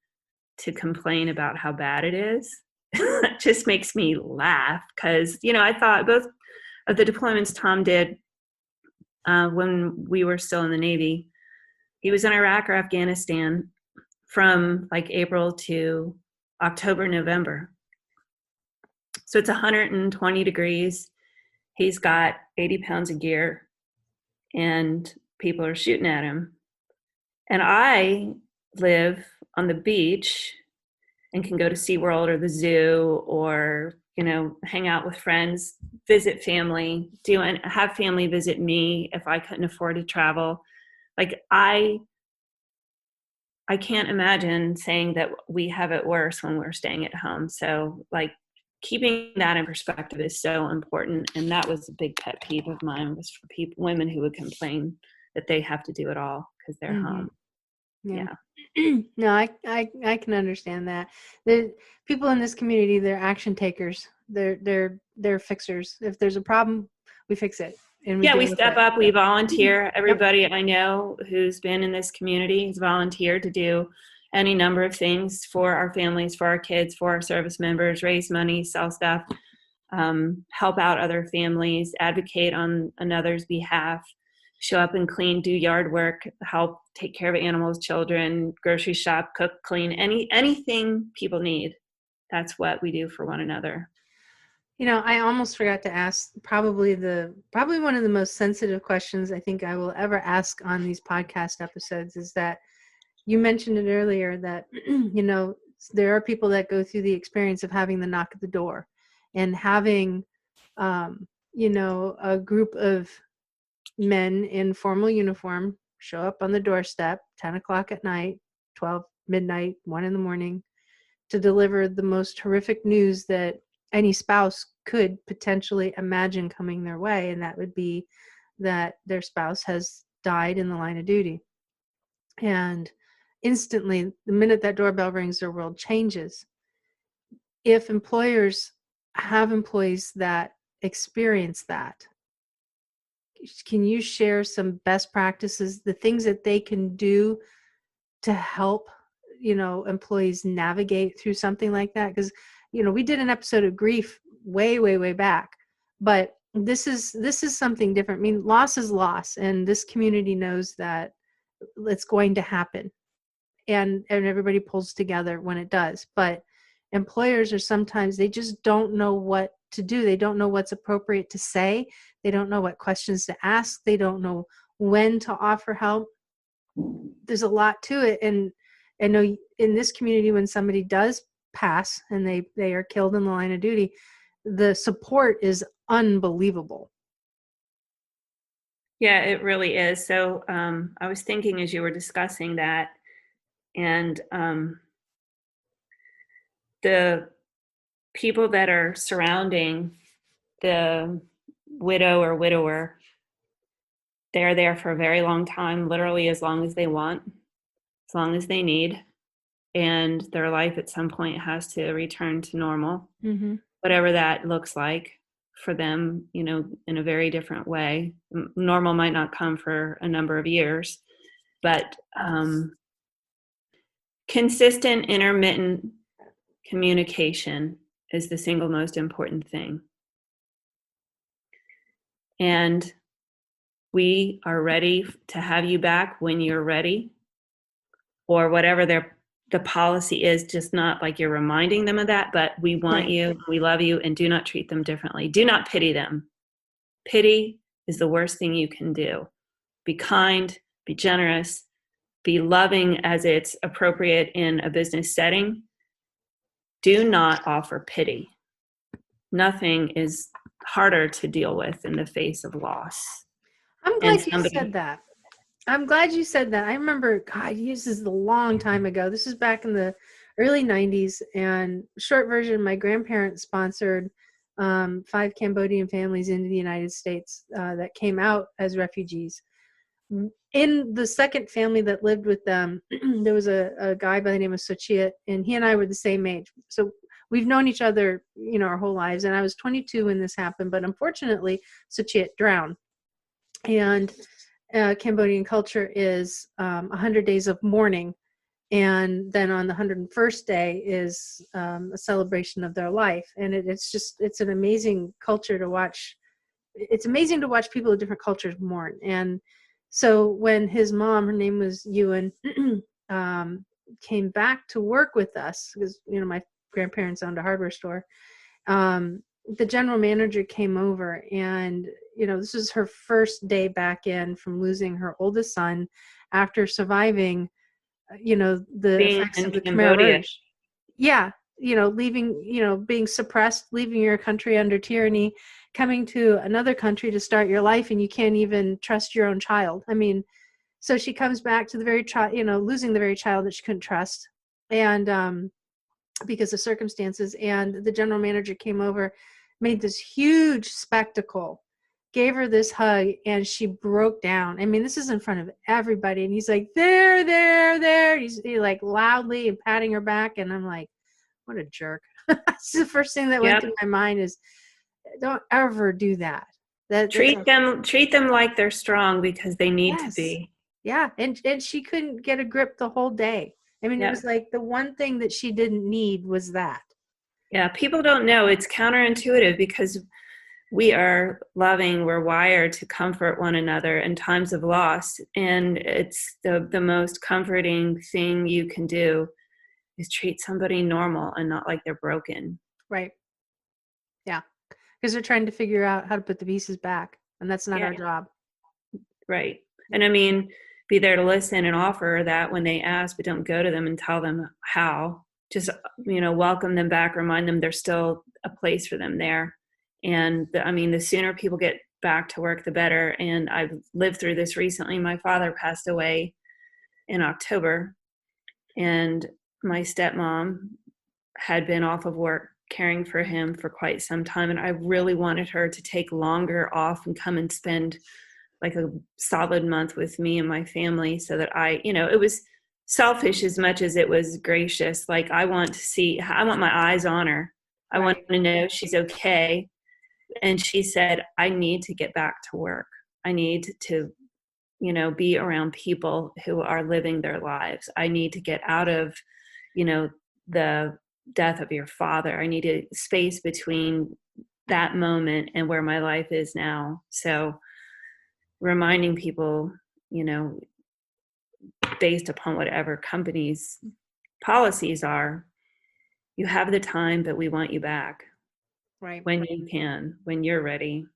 to complain about how bad it is. It just makes me laugh, because, I thought both of the deployments Thom did when we were still in the Navy, he was in Iraq or Afghanistan from like April to October, November. So it's 120 degrees. He's got 80 pounds of gear and people are shooting at him. And I live on the beach and can go to SeaWorld or the zoo, or, hang out with friends, visit family, and have family visit me if I couldn't afford to travel. Like, I can't imagine saying that we have it worse when we're staying at home. So, like, keeping that in perspective is so important. And that was a big pet peeve of mine, was for women who would complain that they have to do it all because they're home. Yeah. No, I can understand that. The people in this community, they're action takers. They're fixers. If there's a problem, we fix it. And we step up, we volunteer. Everybody I know who's been in this community has volunteered to do any number of things for our families, for our kids, for our service members, raise money, sell stuff, help out other families, advocate on another's behalf, show up and clean, do yard work, help take care of animals, children, grocery shop, cook, clean, anything people need. That's what we do for one another. I almost forgot to ask probably one of the most sensitive questions I think I will ever ask on these podcast episodes is that you mentioned it earlier that, there are people that go through the experience of having the knock at the door and having, a group of men in formal uniform show up on the doorstep, 10 o'clock at night, 12 midnight, 1 a.m, to deliver the most horrific news that any spouse could potentially imagine coming their way. And that would be that their spouse has died in the line of duty. And instantly, the minute that doorbell rings, their world changes. If employers have employees that experience that, can you share some best practices, the things that they can do to help, employees navigate through something like that? Because, we did an episode of grief way back, but this is something different. I mean, loss is loss, and this community knows that it's going to happen, and everybody pulls together when it does. But employers are sometimes, they just don't know what to do. They don't know what's appropriate to say. They don't know what questions to ask. They don't know when to offer help. There's a lot to it. And I know in this community, when somebody does pass and they are killed in the line of duty, the support is unbelievable. Yeah, it really is. So I was thinking as you were discussing that, and the people that are surrounding the widow or widower, they're there for a very long time, literally as long as they want, as long as they need. And their life at some point has to return to normal, whatever that looks like. for them, in a very different way. Normal might not come for a number of years, but consistent, intermittent communication is the single most important thing. And we are ready to have you back when you're ready, or whatever the policy is, just not like you're reminding them of that, but we want you, we love you, and do not treat them differently. Do not pity them. Pity is the worst thing you can do. Be kind, be generous, be loving as it's appropriate in a business setting. Do not offer pity. Nothing is harder to deal with in the face of loss. I'm glad you said that. I'm glad you said that. I remember, God, this is a long time ago. This is back in the early 90s. And short version, my grandparents sponsored 5 Cambodian families into the United States that came out as refugees. In the second family that lived with them, there was a guy by the name of Sochiat, and he and I were the same age. So we've known each other, our whole lives. And I was 22 when this happened. But unfortunately, Sochiat drowned. And Cambodian culture is 100 days of mourning, and then on the 101st day is a celebration of their life. And it's an amazing culture to watch. It's amazing to watch people of different cultures mourn. And so when his mom, her name was Ewan, came back to work with us, because my grandparents owned a hardware store, the general manager came over, and this was her first day back in from losing her oldest son after surviving the effects of the Khmer Rouge. Yeah, leaving, being suppressed, leaving your country under tyranny, coming to another country to start your life, and you can't even trust your own child. I mean, so she comes back to the very child, losing the very child that she couldn't trust, and because of circumstances. And the general manager came over, made this huge spectacle, gave her this hug, and she broke down. I mean, this is in front of everybody. And he's like, there. He's like loudly and patting her back. And I'm like, what a jerk. That's the first thing that went through my mind is, don't ever do that. Treat them like they're strong, because they need to be. Yeah. And she couldn't get a grip the whole day. I mean, it was like the one thing that she didn't need was that. Yeah, people don't know. It's counterintuitive, because we are loving. We're wired to comfort one another in times of loss. And it's the most comforting thing you can do is treat somebody normal and not like they're broken. Right. Yeah. Because they're trying to figure out how to put the pieces back. And that's not our job. Right. And I mean, be there to listen and offer that when they ask, but don't go to them and tell them how. Just, welcome them back, remind them there's still a place for them there. And the sooner people get back to work, the better. And I've lived through this recently. My father passed away in October, and my stepmom had been off of work caring for him for quite some time. And I really wanted her to take longer off and come and spend like a solid month with me and my family, so that it was selfish as much as it was gracious. Like, I want my eyes on her. I want to know she's okay. And she said, I need to get back to work. I need to, be around people who are living their lives. I need to get out of, the death of your father. I need a space between that moment and where my life is now. So reminding people, based upon whatever company's policies are, you have the time, but we want you back. Right. When you can, when you're ready.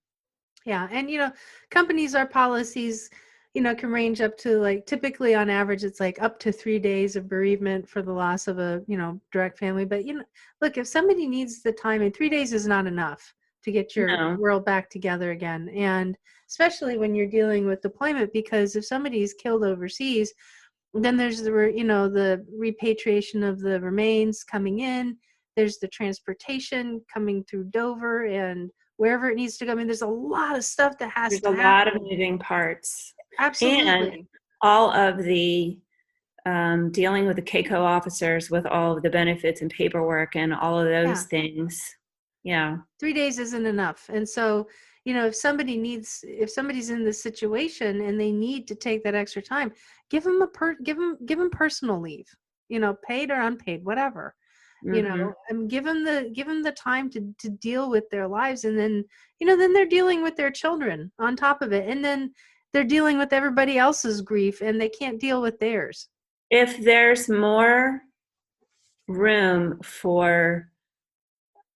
Yeah. And, companies, our policies, can range up to, like, typically on average, it's like up to 3 days of bereavement for the loss of a, direct family. But, look, if somebody needs the time, and 3 days is not enough to get your world back together again. And especially when you're dealing with deployment, because if somebody's killed overseas, then there's the repatriation of the remains coming in. There's the transportation coming through Dover and wherever it needs to go. I mean, there's a lot of stuff that has to happen. There's a lot of moving parts. Absolutely. And all of the dealing with the KCO officers with all of the benefits and paperwork and all of those things. Yeah. 3 days isn't enough. And so, if somebody's in this situation and they need to take that extra time, give them personal leave, paid or unpaid, whatever, Mm-hmm. and give them the time to deal with their lives. And then, then they're dealing with their children on top of it. And then they're dealing with everybody else's grief and they can't deal with theirs. If there's more room for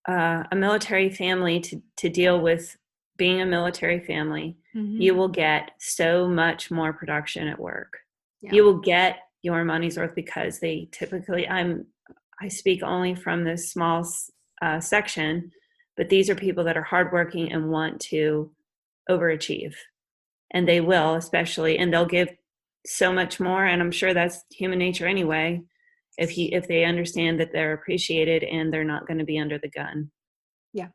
a military family to deal with being a military family, you will get so much more production at work. Yeah. You will get your money's worth, because they typically, I speak only from this small section, but these are people that are hardworking and want to overachieve, and they will, especially, and they'll give so much more. And I'm sure that's human nature anyway, if they understand that they're appreciated and they're not going to be under the gun. Yeah,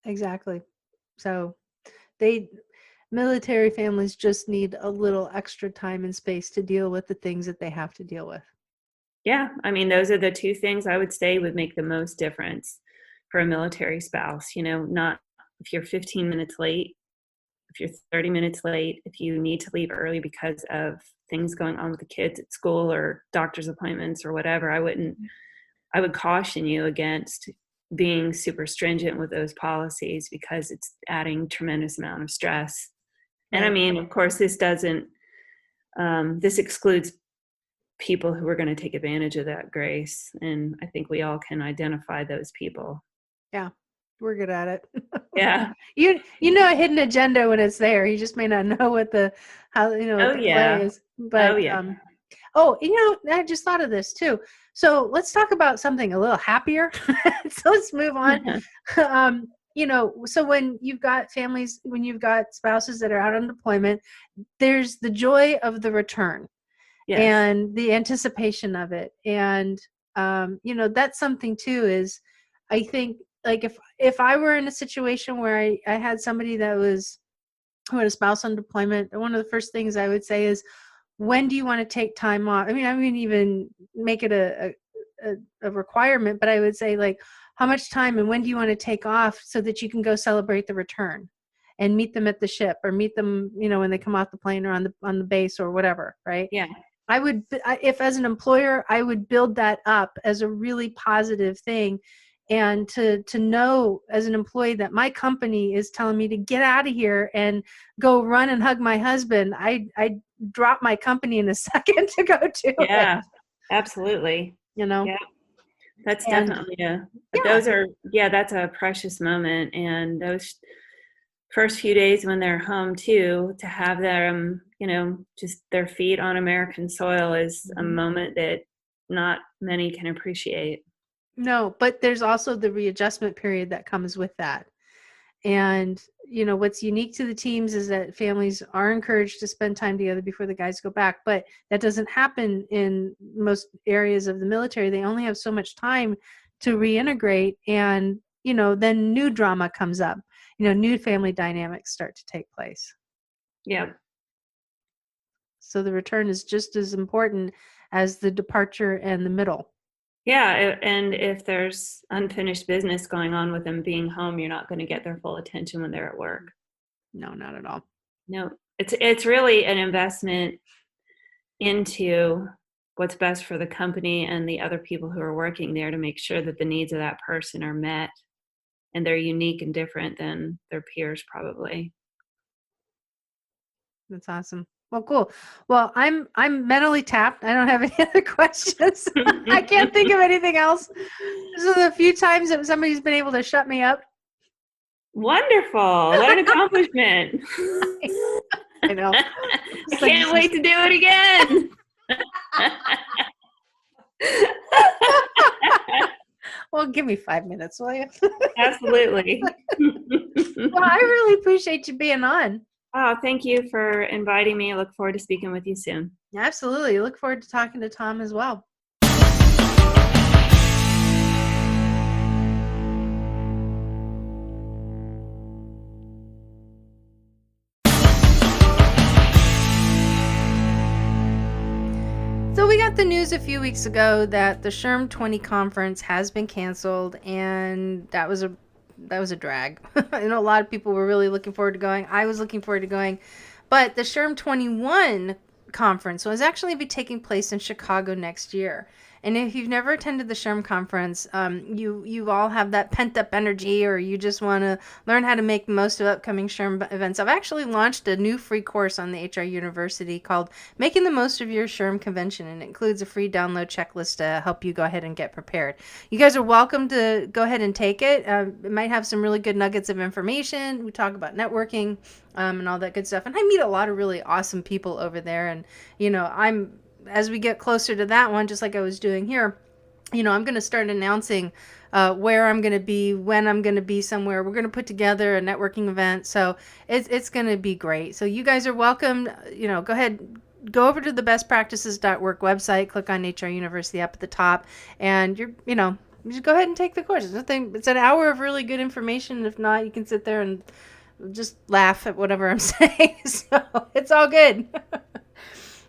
exactly. So military families just need a little extra time and space to deal with the things that they have to deal with. Yeah, I mean, those are the two things I would say would make the most difference for a military spouse. Not if you're 15 minutes late, if you're 30 minutes late, if you need to leave early because of things going on with the kids at school or doctor's appointments or whatever. I would caution you against being super stringent with those policies, because it's adding tremendous amount of stress. And I mean, of course, this excludes people who are going to take advantage of that grace. And I think we all can identify those people. Yeah, we're good at it. Yeah. You know a hidden agenda when it's there. You just may not know what the play is. But I just thought of this too. So let's talk about something a little happier. So let's move on. So when you've got families, when you've got spouses that are out on deployment, there's the joy of the return. Yes. And the anticipation of it. And, that's something too, is I think, like, if I were in a situation where I had somebody who had a spouse on deployment, one of the first things I would say is, when do you want to take time off? I mean, I wouldn't even make it a requirement, but I would say, like, how much time and when do you want to take off so that you can go celebrate the return and meet them at the ship, or meet them, when they come off the plane or on the base or whatever. Right. Yeah. If as an employer, I would build that up as a really positive thing. And to know as an employee that my company is telling me to get out of here and go run and hug my husband, I drop my company in a second to go to it. Yeah, absolutely. Yeah. That's definitely that's a precious moment. And those first few days when they're home too, to have them, just their feet on American soil is a moment that not many can appreciate. No, but there's also the readjustment period that comes with that. And, what's unique to the teams is that families are encouraged to spend time together before the guys go back. But that doesn't happen in most areas of the military. They only have so much time to reintegrate. And, then new drama comes up. New family dynamics start to take place. Yeah. So the return is just as important as the departure and the middle. Yeah, and if there's unfinished business going on with them being home, you're not going to get their full attention when they're at work. No, not at all. No, it's really an investment into what's best for the company and the other people who are working there, to make sure that the needs of that person are met, and they're unique and different than their peers probably. That's awesome. Well, cool. Well, I'm mentally tapped. I don't have any other questions. I can't think of anything else. This is a few times that somebody's been able to shut me up. Wonderful. What an accomplishment. I know. I can't wait to do it again. Well, give me 5 minutes, will you? Absolutely. Well, I really appreciate you being on. Oh, thank you for inviting me. I look forward to speaking with you soon. Absolutely. I look forward to talking to Thom as well. So we got the news a few weeks ago that the SHRM 20 conference has been canceled, and that was a was a drag. I know a lot of people were really looking forward to going. I was looking forward to going. But the SHRM 21 conference will actually be taking place in Chicago next year. And if you've never attended the SHRM conference, you all have that pent up energy, or you just want to learn how to make the most of upcoming SHRM events. I've actually launched a new free course on the HR University called Making the Most of Your SHRM Convention, and it includes a free download checklist to help you go ahead and get prepared. You guys are welcome to go ahead and take it. It might have some really good nuggets of information. We talk about networking and all that good stuff. And I meet a lot of really awesome people over there. And, as we get closer to that one, just like I was doing here, I'm going to start announcing where I'm going to be, when I'm going to be somewhere. We're going to put together a networking event. So it's going to be great. So you guys are welcome. Go ahead, go over to the bestpractices.work website, click on HR University up at the top, and just go ahead and take the course. It's an hour of really good information. If not, you can sit there and just laugh at whatever I'm saying. So it's all good.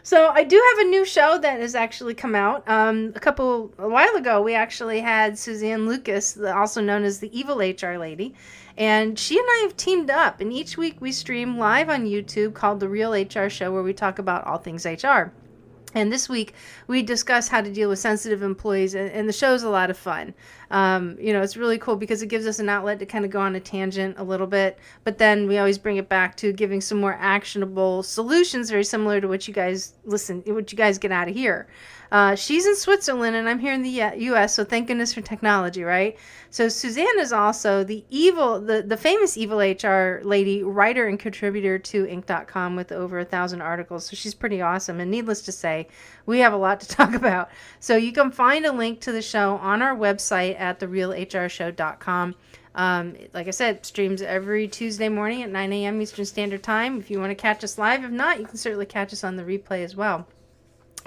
So I do have a new show that has actually come out. A while ago, we actually had Suzanne Lucas, also known as the Evil HR Lady, and she and I have teamed up. And each week we stream live on YouTube called The Real HR Show, where we talk about all things HR. And this week we discuss how to deal with sensitive employees, and the show's a lot of fun. It's really cool because it gives us an outlet to kind of go on a tangent a little bit, but then we always bring it back to giving some more actionable solutions, very similar to what you guys get out of here. She's in Switzerland and I'm here in the U.S., so thank goodness for technology, right? So Suzanne is also the famous Evil HR Lady, writer and contributor to Inc.com with over 1,000 articles. So she's pretty awesome. And needless to say, we have a lot to talk about. So you can find a link to the show on our website at therealhrshow.com. Like I said, streams every Tuesday morning at 9 a.m. Eastern Standard Time. If you want to catch us live, if not, you can certainly catch us on the replay as well.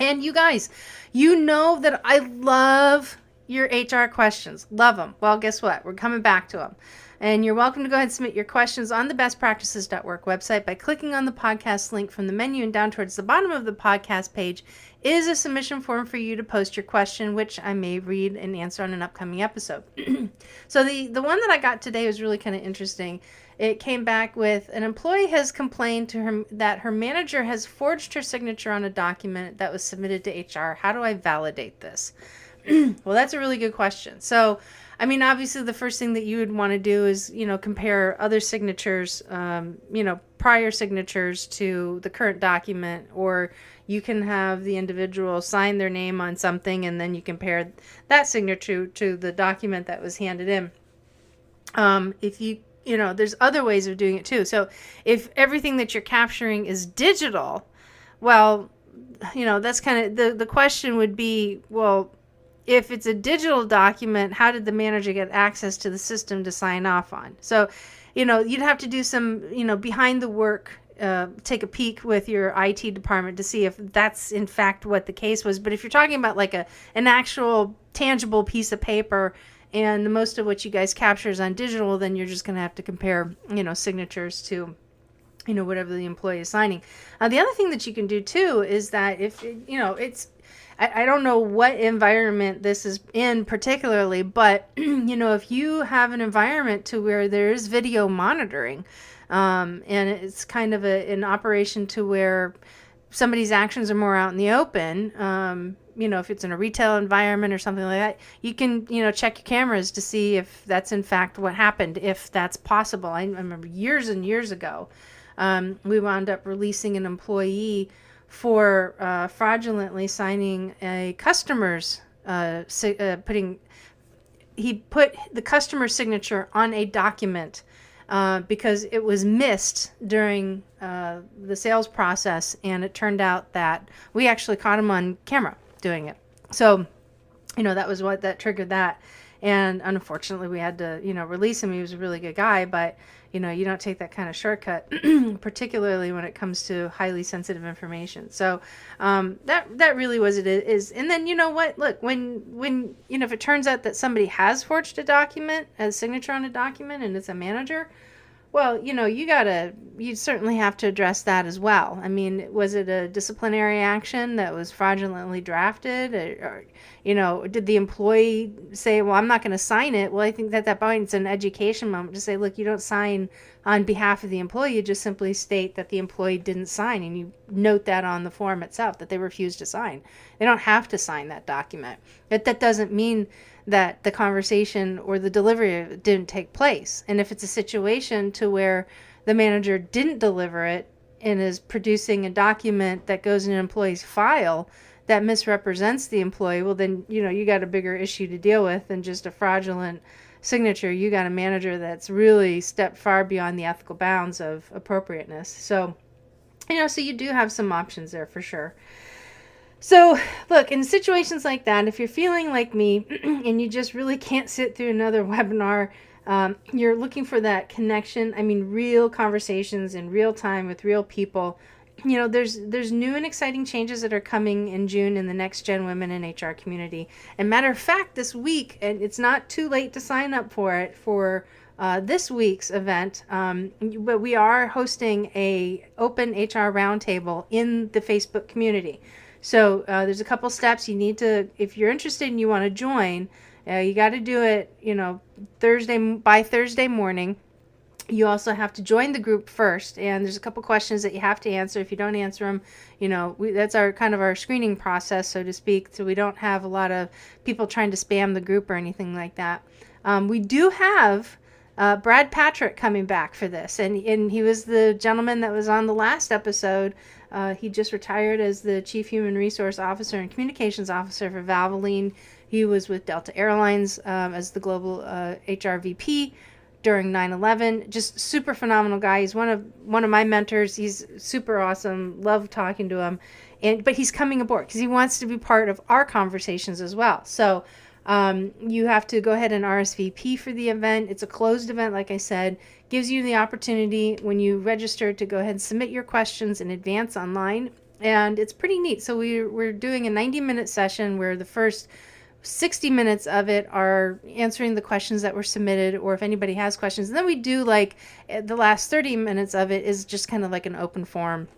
And you guys, you know that I love your HR questions. Love them. Well, guess what? We're coming back to them. And you're welcome to go ahead and submit your questions on the bestpractices.work website by clicking on the podcast link from the menu, and down towards the bottom of the podcast page is a submission form for you to post your question, which I may read and answer on an upcoming episode. So the one that I got today was really kind of interesting. It came back with, an employee has complained to her that her manager has forged her signature on a document that was submitted to HR. How do I validate this? Well, that's a really good question. So, obviously the first thing that you would want to do is, compare other signatures, prior signatures to the current document, or you can have the individual sign their name on something and then you compare that signature to the document that was handed in. There's other ways of doing it too. So if everything that you're capturing is digital, well, that's kind of the question would be, well, if it's a digital document, how did the manager get access to the system to sign off on? So, you'd have to do some, behind the work, take a peek with your IT department to see if that's in fact what the case was. But if you're talking about like an actual tangible piece of paper, and most of what you guys capture is on digital, then you're just going to have to compare, signatures to, whatever the employee is signing. The other thing that you can do too is that if, I don't know what environment this is in particularly, but, if you have an environment to where there is video monitoring, and it's kind of an operation to where somebody's actions are more out in the open, if it's in a retail environment or something like that, you can, check your cameras to see if that's in fact what happened, if that's possible. I remember years and years ago, we wound up releasing an employee for fraudulently signing a customer's, he put the customer's signature on a document because it was missed during the sales process, and it turned out that we actually caught him on camera doing it. So, that was that triggered that. And unfortunately, we had to, release him. He was a really good guy, but, you don't take that kind of shortcut, particularly when it comes to highly sensitive information. So that really was it is. And then, look, when if it turns out that somebody has forged a document, a signature on a document, and it's a manager, well, you certainly have to address that as well. Was it a disciplinary action that was fraudulently drafted? Or did the employee say, well, I'm not going to sign it? Well, I think that point it's an education moment to say, look, you don't sign on behalf of the employee. You just simply state that the employee didn't sign, and you note that on the form itself that they refused to sign. They don't have to sign that document. That doesn't mean that the conversation or the delivery didn't take place. And if it's a situation to where the manager didn't deliver it and is producing a document that goes in an employee's file that misrepresents the employee, well, then, you got a bigger issue to deal with than just a fraudulent signature. You got a manager that's really stepped far beyond the ethical bounds of appropriateness. So, so you do have some options there for sure. So, look, in situations like that, if you're feeling like me and you just really can't sit through another webinar, you're looking for that connection. I mean, real conversations in real time with real people. There's new and exciting changes that are coming in June in the Next Gen Women in HR community. And matter of fact, this week, and it's not too late to sign up for it for this week's event, but we are hosting a open HR roundtable in the Facebook community. So there's a couple steps you need to, if you're interested and you want to join, you got to do it, by Thursday morning. You also have to join the group first, and there's a couple questions that you have to answer. If you don't answer them, that's our kind of our screening process, so to speak. So we don't have a lot of people trying to spam the group or anything like that. We do have Brad Patrick coming back for this, and he was the gentleman that was on the last episode. He just retired as the Chief Human Resource Officer and Communications Officer for Valvoline. He was with Delta Airlines as the Global HR VP during 9/11. Just super phenomenal guy. He's one of my mentors. He's super awesome. Love talking to him. But he's coming aboard because he wants to be part of our conversations as well. So you have to go ahead and RSVP for the event. It's a closed event, like I said. Gives you the opportunity when you register to go ahead and submit your questions in advance online. And it's pretty neat. So we're doing a 90-minute session where the first 60 minutes of it are answering the questions that were submitted, or if anybody has questions. And then we do the last 30 minutes of it is just kind of like an open forum.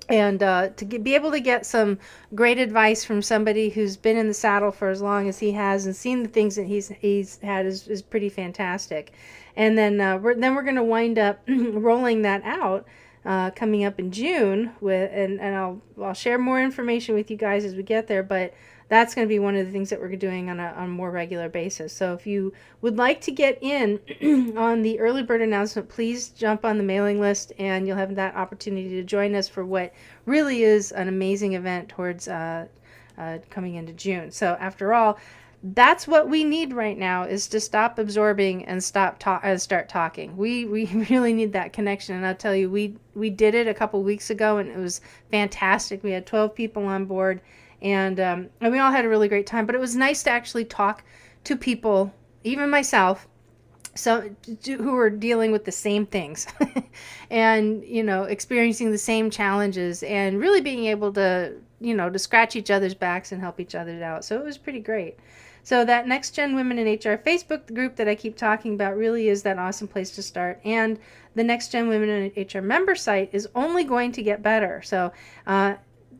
And be able to get some great advice from somebody who's been in the saddle for as long as he has and seen the things that he's had is pretty fantastic. And then we're going to wind up rolling that out coming up in June and I'll share more information with you guys as we get there. But that's going to be one of the things that we're doing on a more regular basis. So if you would like to get in on the early bird announcement, please jump on the mailing list and you'll have that opportunity to join us for what really is an amazing event towards coming into June. So after all, that's what we need right now, is to stop absorbing and start talking. We really need that connection. And I'll tell you, we did it a couple weeks ago and it was fantastic. We had 12 people on board. And we all had a really great time, but it was nice to actually talk to people, even myself, who were dealing with the same things and, experiencing the same challenges and really being able to, to scratch each other's backs and help each other out. So it was pretty great. So that Next Gen Women in HR Facebook group that I keep talking about really is that awesome place to start. And the Next Gen Women in HR member site is only going to get better. So,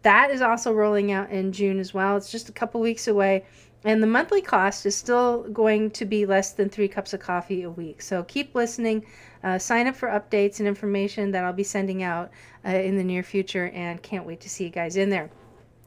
that is also rolling out in June as well. It's just a couple weeks away. And the monthly cost is still going to be less than 3 cups of coffee a week. So keep listening. Sign up for updates and information that I'll be sending out in the near future. And can't wait to see you guys in there.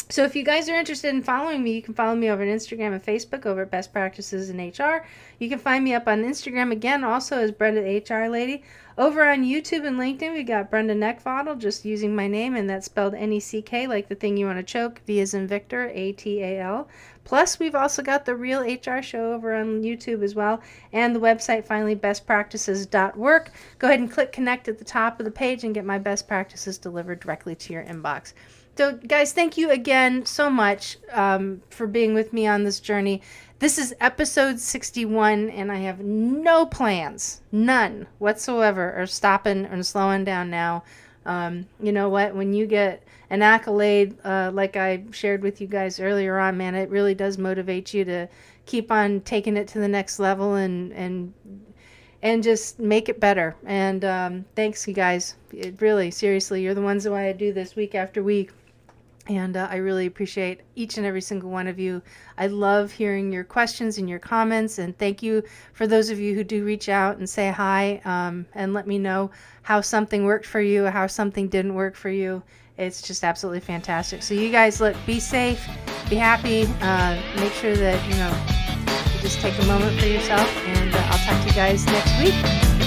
So if you guys are interested in following me, you can follow me over on Instagram and Facebook over at Best Practices in HR. You can find me up on Instagram again, also as Brenda the HR Lady. Over on YouTube and LinkedIn, we got Brenda Neckfottle, just using my name, and that's spelled N-E-C-K, like the thing you want to choke, V as in Victor, A-T-A-L. Plus, we've also got the Real HR Show over on YouTube as well, and the website, finally, bestpractices.work. Go ahead and click connect at the top of the page and get my best practices delivered directly to your inbox. So, guys, thank you again so much for being with me on this journey. This is episode 61, and I have no plans, none whatsoever, of stopping and slowing down now. You know what? When you get an accolade, like I shared with you guys earlier on, man, it really does motivate you to keep on taking it to the next level and just make it better. And thanks, you guys. Really, seriously, you're the ones who I do this week after week. And I really appreciate each and every single one of you. I love hearing your questions and your comments. And thank you for those of you who do reach out and say hi, and let me know how something worked for you, how something didn't work for you. It's just absolutely fantastic. So you guys, look, be safe, be happy. Make sure that, you just take a moment for yourself. And I'll talk to you guys next week.